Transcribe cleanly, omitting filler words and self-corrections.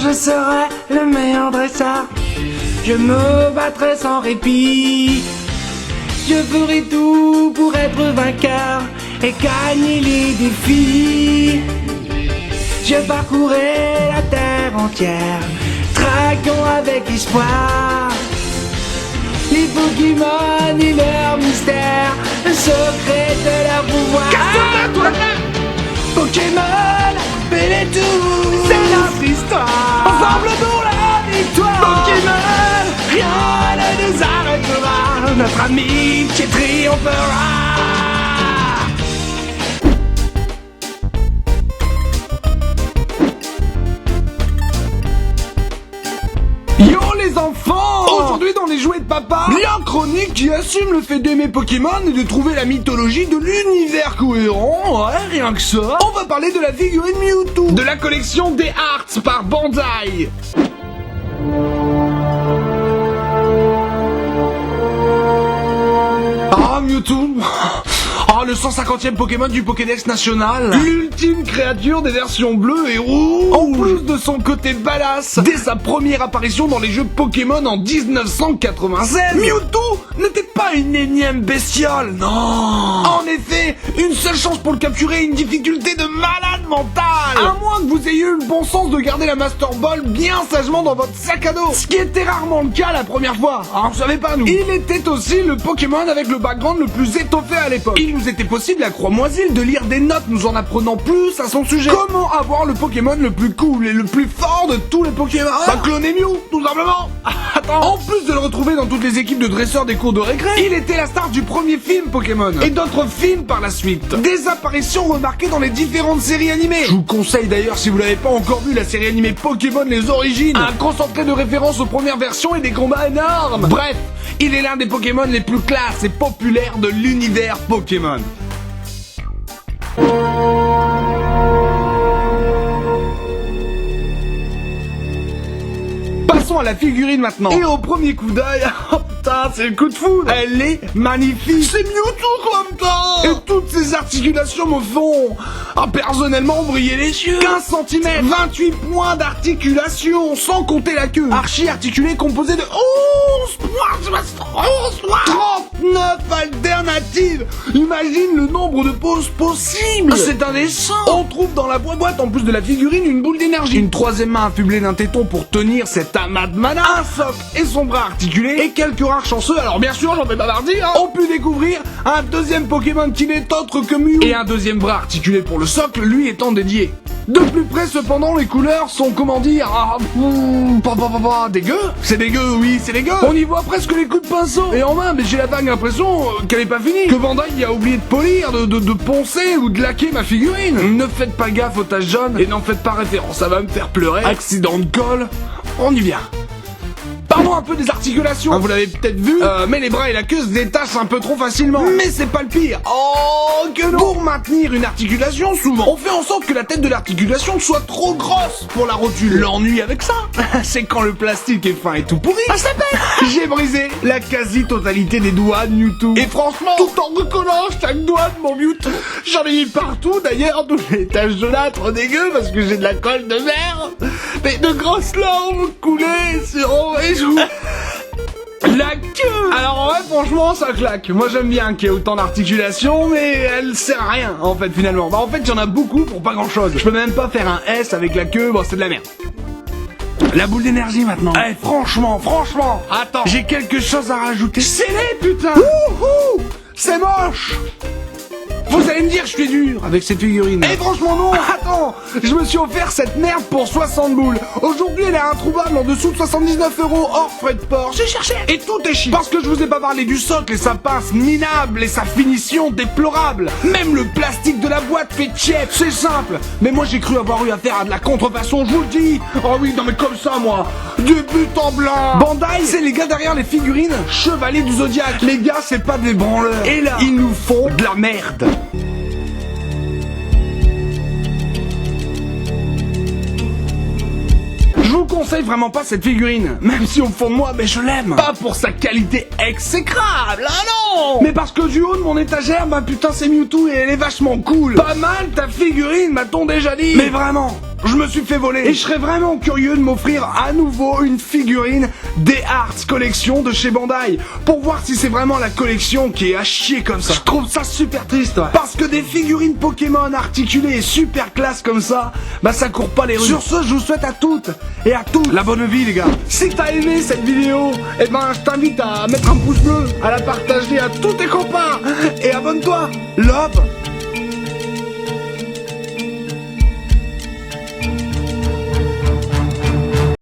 je serai le meilleur dresseur. Je me battrai sans répit. Je ferai tout pour être vainqueur et gagner les défis. Je parcourrai la terre entière, traquant avec espoir les Pokémon et leur mystère, le secret de leur pouvoir. Casse-toi, Pokémon, fais tout, c'est notre histoire. Ensemble pour la victoire. Pokémon, rien ne nous arrêtera. Notre amitié triomphera. Yo les enfants! Aujourd'hui dans les jouets de papa, la chronique qui assume le fait d'aimer Pokémon et de trouver la mythologie de l'univers cohérent, ouais, rien que ça. On va parler de la figurine Mewtwo, de la collection des Arts par Bandai. Ah, Mewtwo. Ah, le 150e Pokémon du Pokédex national. L'ultime créature des versions bleues et rouges. En plus de son côté badass, dès sa première apparition dans les jeux Pokémon en 1996, Mewtwo n'était pas une énième bestiole, non. En effet, une seule chance pour le capturer et une difficulté de malade mental. À moins que vous ayez eu le bon sens de garder la Master Ball bien sagement dans votre sac à dos. Ce qui était rarement le cas la première fois. Alors, on savait pas nous. Il était aussi le Pokémon avec le background le plus étoffé à l'époque. Il nous était possible à Croix-Moisille de lire des notes nous en apprenant plus à son sujet. Comment avoir le Pokémon le plus cool et le plus fort de tous les Pokémon? Bah cloner Mew, tout simplement. Attends. En plus de le retrouver dans toutes les équipes de dresseurs des cours de récré, il était la star du premier film Pokémon et d'autres films par la suite. Des apparitions remarquées dans les différentes séries animées. Je vous conseille d'ailleurs, si vous l'avez pas encore vu, la série animée Pokémon Les Origines, un concentré de références aux premières versions et des combats énormes. Bref, il est l'un des Pokémon les plus classes et populaires de l'univers Pokémon. Passons à la figurine maintenant. Et au premier coup d'œil, oh putain, c'est le coup de foudre. Elle est magnifique. C'est Mewtwo comme temps. Et toutes ces articulations me font, personnellement, briller les yeux. 15 cm, 28 points d'articulation, sans compter la queue. Archi-articulé composé de 11 points, 39 alternatives. Imagine le nombre de poses possibles. C'est indécent. On trouve dans la boîte, en plus de la figurine, une boule d'énergie. Une troisième main affublée d'un téton pour tenir cet amas de mana, un socle et son bras articulé, et quelques rares chanceux, alors bien sûr j'en fais bavarder, ont pu découvrir un deuxième Pokémon qui n'est autre que Mew, et un deuxième bras articulé pour le socle, lui étant dédié. De plus près cependant, les couleurs sont, comment dire, dégueu. C'est dégueu, oui, c'est dégueu. On y voit presque les coups de pinceau. Et en main, mais j'ai la vague impression qu'elle est pas finie. Que Bandai a oublié de polir, de poncer ou de laquer ma figurine. Ne faites pas gaffe aux taches jaunes et n'en faites pas référence, ça va me faire pleurer. Accident de colle, on y vient. Parlons un peu des articulations. Vous l'avez peut-être vu, mais les bras et la queue se détachent un peu trop facilement. Mais c'est pas le pire. Oh que non. Pour maintenir une articulation, souvent, on fait en sorte que la tête de l'articulation soit trop grosse pour la rotule. L'ennui avec ça, c'est quand le plastique est fin et tout pourri. Ça pète. J'ai brisé la quasi-totalité des doigts de Mewtwo. Et franchement, tout en recollant chaque doigt de mon Mewtwo, j'en ai mis partout d'ailleurs, toutes les taches jaunâtres dégueu parce que j'ai de la colle de merde. Mais de grosses larmes coulaient sur mes joues. La queue. Alors ouais, franchement ça claque. Moi j'aime bien qu'il y ait autant d'articulation, mais elle sert à rien en fait finalement. En fait il y en a beaucoup pour pas grand chose. Je peux même pas faire un S avec la queue, bon c'est de la merde. La boule d'énergie maintenant. Franchement, attends, j'ai quelque chose à rajouter. C'est laid putain. C'est moche. Vous allez me dire que je suis dur avec cette figurine. Franchement non. Attends, je me suis offert cette merde pour 60 boules. Aujourd'hui elle est introuvable en dessous de 79 € hors frais de port. J'ai cherché et tout est chic. Parce que je vous ai pas parlé du socle et sa pince minable et sa finition déplorable. Même le plastique de la boîte fait tiep. C'est simple, mais moi j'ai cru avoir eu affaire à de la contrefaçon, je vous le dis. Oh oui, non mais comme ça moi, du but en blanc. Bandai, c'est les gars derrière les figurines Chevaliers du Zodiac. Les gars, c'est pas des branleurs. Et là, ils nous font de la merde. Je vous conseille vraiment pas cette figurine, même si au fond de moi, mais je l'aime. Pas pour sa qualité exécrable, non. Mais parce que du haut de mon étagère, putain c'est Mewtwo et elle est vachement cool. Pas mal ta figurine, m'a-t-on déjà dit. Mais vraiment, je me suis fait voler. Et je serais vraiment curieux de m'offrir à nouveau une figurine des Arts Collection de chez Bandai pour voir si c'est vraiment la collection qui est à chier comme ça. Je trouve ça super triste, ouais. Parce que des figurines Pokémon articulées et super classe comme ça, bah ça court pas les rues. Sur ce, je vous souhaite à toutes et à tous la bonne vie, les gars. Si t'as aimé cette vidéo, eh ben je t'invite à mettre un pouce bleu, à la partager à tous tes copains et abonne-toi. Love.